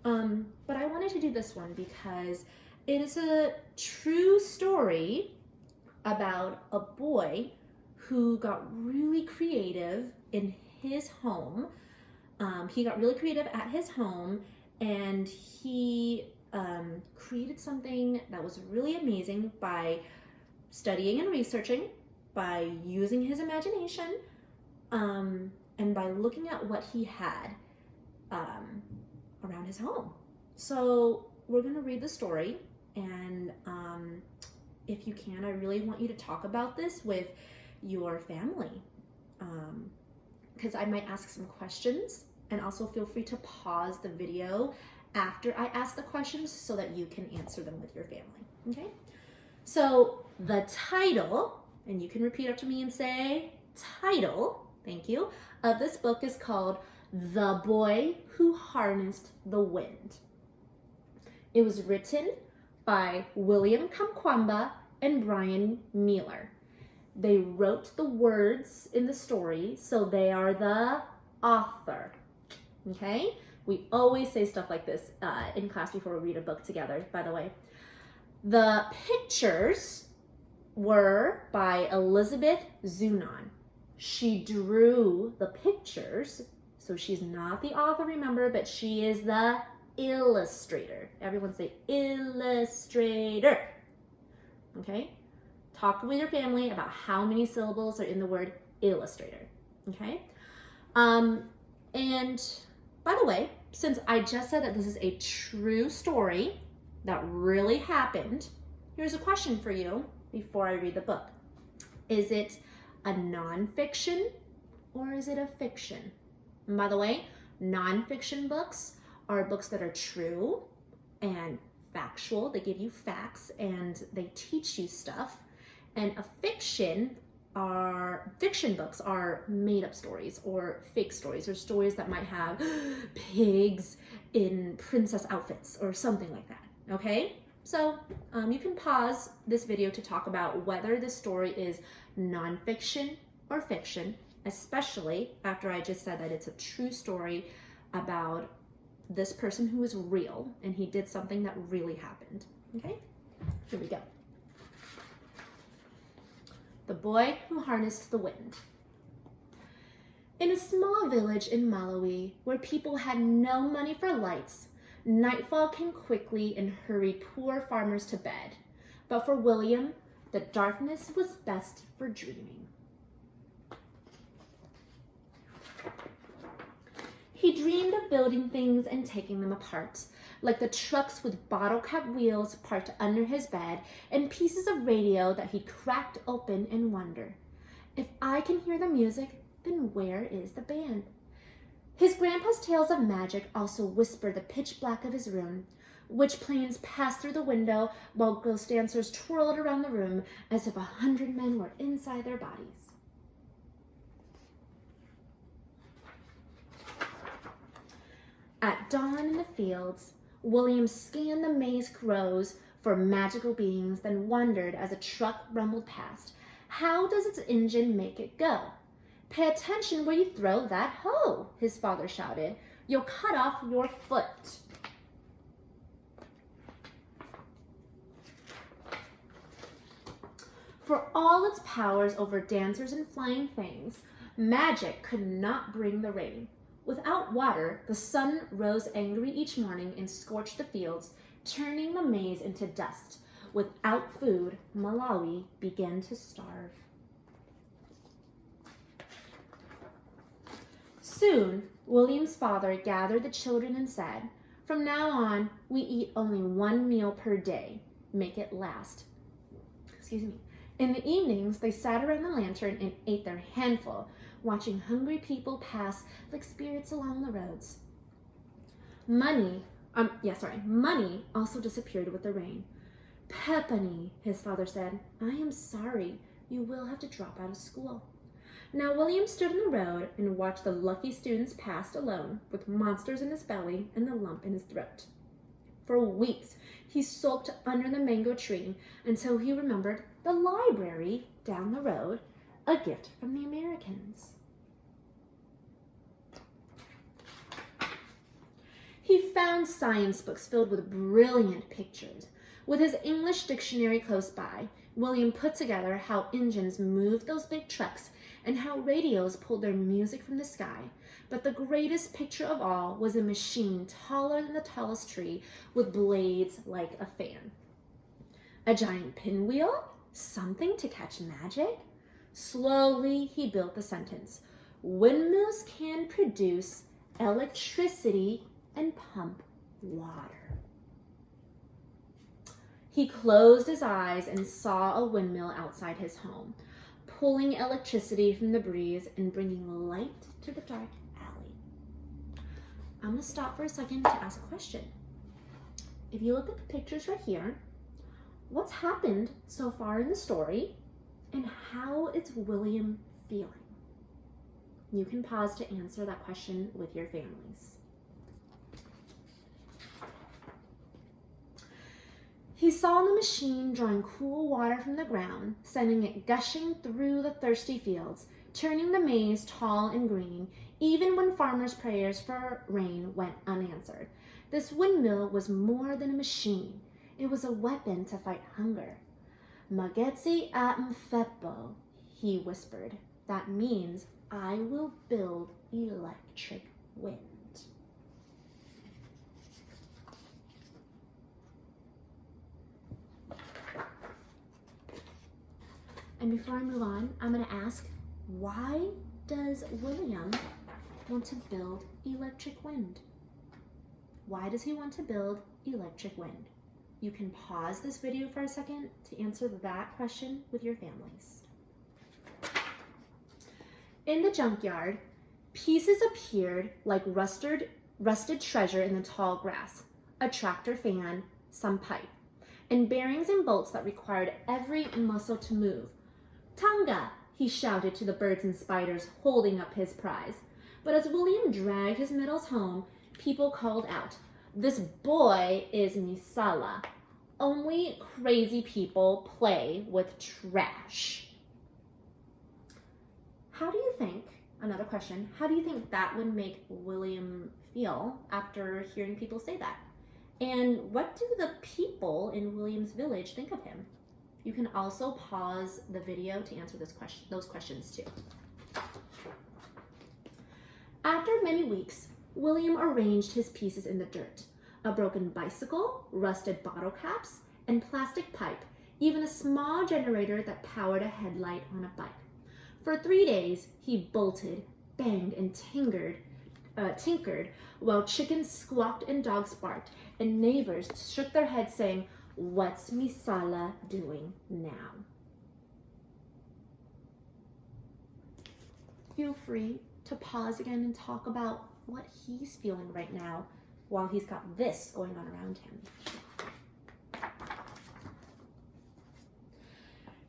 But I wanted to do this one because it is a true story about a boy who got really creative in his home. He got really creative at his home, and he created something that was really amazing by studying and researching, by using his imagination, and by looking at what he had around his home. So we're going to read the story, and if you can, I really want you to talk about this with your family, because I might ask some questions, and also feel free to pause the video after I ask the questions so that you can answer them with your family, okay? So the title, and you can repeat after me and say title, thank you, of this book is called The Boy Who Harnessed the Wind. It was written by William Kamkwamba and Brian Mueller. They wrote the words in the story, so they are the author, okay? We always say stuff like this in class before we read a book together, by the way. The pictures were by Elizabeth Zunon. She drew the pictures, so she's not the author, remember, but she is the illustrator. Everyone say illustrator. Okay? Talk with your family about how many syllables are in the word illustrator. Okay? And by the way, since I just said that this is a true story that really happened, here's a question for you before I read the book. Is it a nonfiction or is it a fiction? And by the way, nonfiction books are books that are true and factual. They give you facts and they teach you stuff. And fiction books are made up stories or fake stories or stories that might have pigs in princess outfits or something like that, okay? So you can pause this video to talk about whether this story is nonfiction or fiction, especially after I just said that it's a true story about this person who is real and he did something that really happened, okay? Here we go. The Boy Who Harnessed the Wind. In a small village in Malawi, where people had no money for lights, nightfall came quickly and hurried poor farmers to bed. But for William, the darkness was best for dreaming. He dreamed of building things and taking them apart, like the trucks with bottle-cap wheels parked under his bed and pieces of radio that he cracked open and wondered, if I can hear the music, then where is the band? His grandpa's tales of magic also whispered the pitch black of his room. Witch planes passed through the window while ghost dancers twirled around the room as if 100 men were inside their bodies. At dawn in the fields, William scanned the maze rows for magical beings, then wondered as a truck rumbled past, how does its engine make it go? Pay attention where you throw that hoe, his father shouted. You'll cut off your foot. For all its powers over dancers and flying things, magic could not bring the rain. Without water, the sun rose angry each morning and scorched the fields, turning the maize into dust. Without food, Malawi began to starve. Soon, William's father gathered the children and said, from now on, we eat only one meal per day. Make it last. In the evenings, they sat around the lantern and ate their handful, watching hungry people pass like spirits along the roads. Money also disappeared with the rain. Pepani, his father said, I am sorry. You will have to drop out of school. Now William stood in the road and watched the lucky students pass alone with monsters in his belly and the lump in his throat. For weeks, he sulked under the mango tree until he remembered the library down the road, a gift from the Americans. He found science books filled with brilliant pictures. With his English dictionary close by, William put together how engines moved those big trucks and how radios pulled their music from the sky. But the greatest picture of all was a machine taller than the tallest tree with blades like a fan. A giant pinwheel? Something to catch magic? Slowly, he built the sentence. Windmills can produce electricity and pump water. He closed his eyes and saw a windmill outside his home, pulling electricity from the breeze and bringing light to the dark alley. I'm going to stop for a second to ask a question. If you look at the pictures right here, what's happened so far in the story and how is William feeling? You can pause to answer that question with your families. He saw the machine drawing cool water from the ground, sending it gushing through the thirsty fields, turning the maize tall and green, even when farmers' prayers for rain went unanswered. This windmill was more than a machine. It was a weapon to fight hunger. Magetsi Mfepo, he whispered. That means, I will build electric wind. And before I move on, I'm going to ask, why does William want to build electric wind? Why does he want to build electric wind? You can pause this video for a second to answer that question with your families. In the junkyard, pieces appeared like rusted treasure in the tall grass, a tractor fan, some pipe, and bearings and bolts that required every muscle to move. Tanga, he shouted to the birds and spiders holding up his prize. But as William dragged his metals home, people called out, "This boy is Misala. Only crazy people play with trash." How do you think, another question, how do you think that would make William feel after hearing people say that? And what do the people in William's village think of him? You can also pause the video to answer those questions too. After many weeks, William arranged his pieces in the dirt. A broken bicycle, rusted bottle caps, and plastic pipe, even a small generator that powered a headlight on a bike. For 3 days, he bolted, banged, and tinkered while chickens squawked and dogs barked, and neighbors shook their heads saying, "What's Misala doing now?" Feel free to pause again and talk about what he's feeling right now while he's got this going on around him.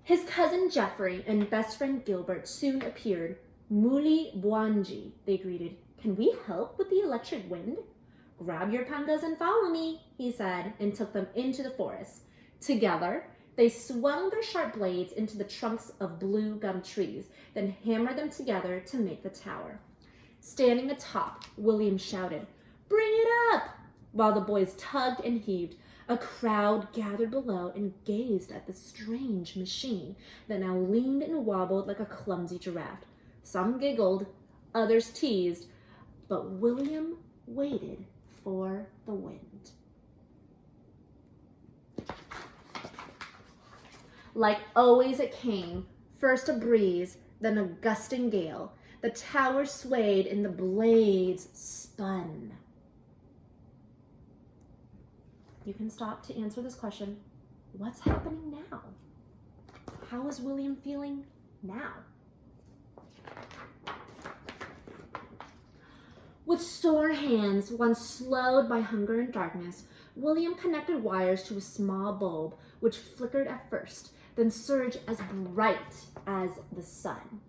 His cousin Jeffrey and best friend Gilbert soon appeared. "Muli Bwanji," they greeted. "Can we help with the electric wind?" "Grab your pangas and follow me," he said, and took them into the forest. Together, they swung their sharp blades into the trunks of blue gum trees, then hammered them together to make the tower. Standing atop, William shouted, "Bring it up!" While the boys tugged and heaved, a crowd gathered below and gazed at the strange machine that now leaned and wobbled like a clumsy giraffe. Some giggled, others teased, but William waited for the wind. Like always it came, first a breeze, then a gusting gale. The tower swayed and the blades spun. You can stop to answer this question. What's happening now? How is William feeling now? With sore hands, once slowed by hunger and darkness, William connected wires to a small bulb, which flickered at first, then surged as bright as the sun.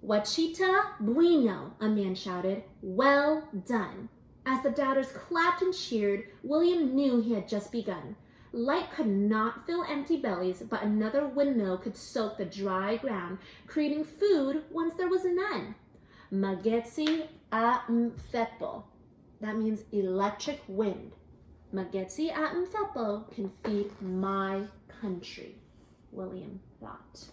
"Wachita bueno," a man shouted. "Well done." As the doubters clapped and cheered, William knew he had just begun. Light could not fill empty bellies, but another windmill could soak the dry ground, creating food once there was none. Magetsi a mfepo. That means electric wind. Magetsi a mfepo can feed my country. William thought.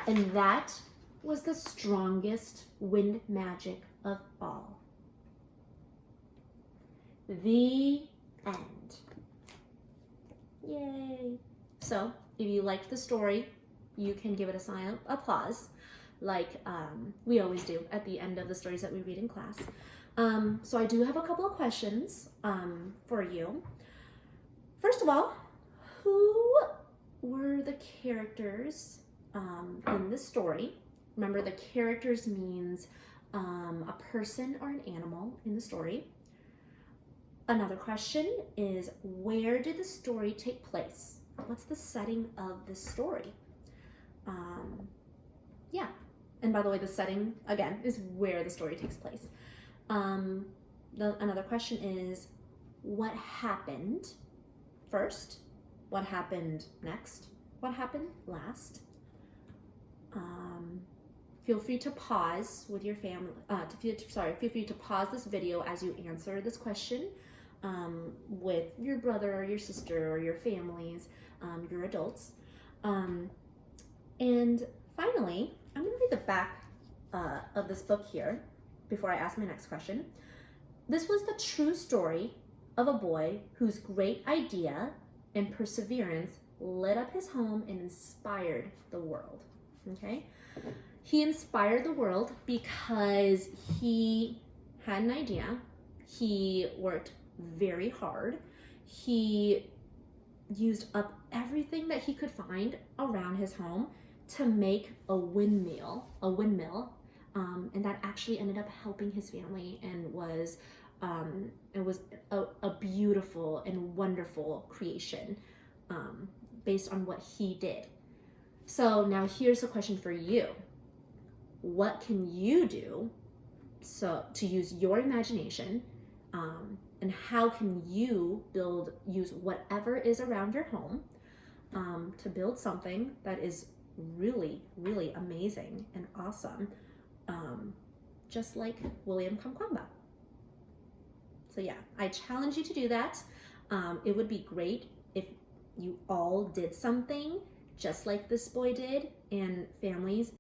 And that was the strongest wind magic of all. The end. Yay. So, if you liked the story, you can give it a silent applause, like we always do at the end of the stories that we read in class. So I do have a couple of questions for you. First of all, who were the characters in the story? Remember, the characters means a person or an animal in the story. Another question is, where did the story take place? What's the setting of the story? Yeah, and by the way, the setting, again, is where the story takes place. Another question is, what happened first? What happened next? What happened last? Feel free to pause with your family, feel free to pause this video as you answer this question with your brother or your sister or your families, your adults. And finally, I'm going to read the back of this book here before I ask my next question. This was the true story of a boy whose great idea and perseverance lit up his home and inspired the world. Okay? He inspired the world because he had an idea. He worked very hard. He used up everything that he could find around his home to make a windmill, and that actually ended up helping his family and was a beautiful and wonderful creation based on what he did. So now here's a question for you. What can you do to use your imagination, and how can you use whatever is around your home to build something that is really, really amazing and awesome, just like William Kamkwamba. So yeah, I challenge you to do that. It would be great if you all did something just like this boy did, and families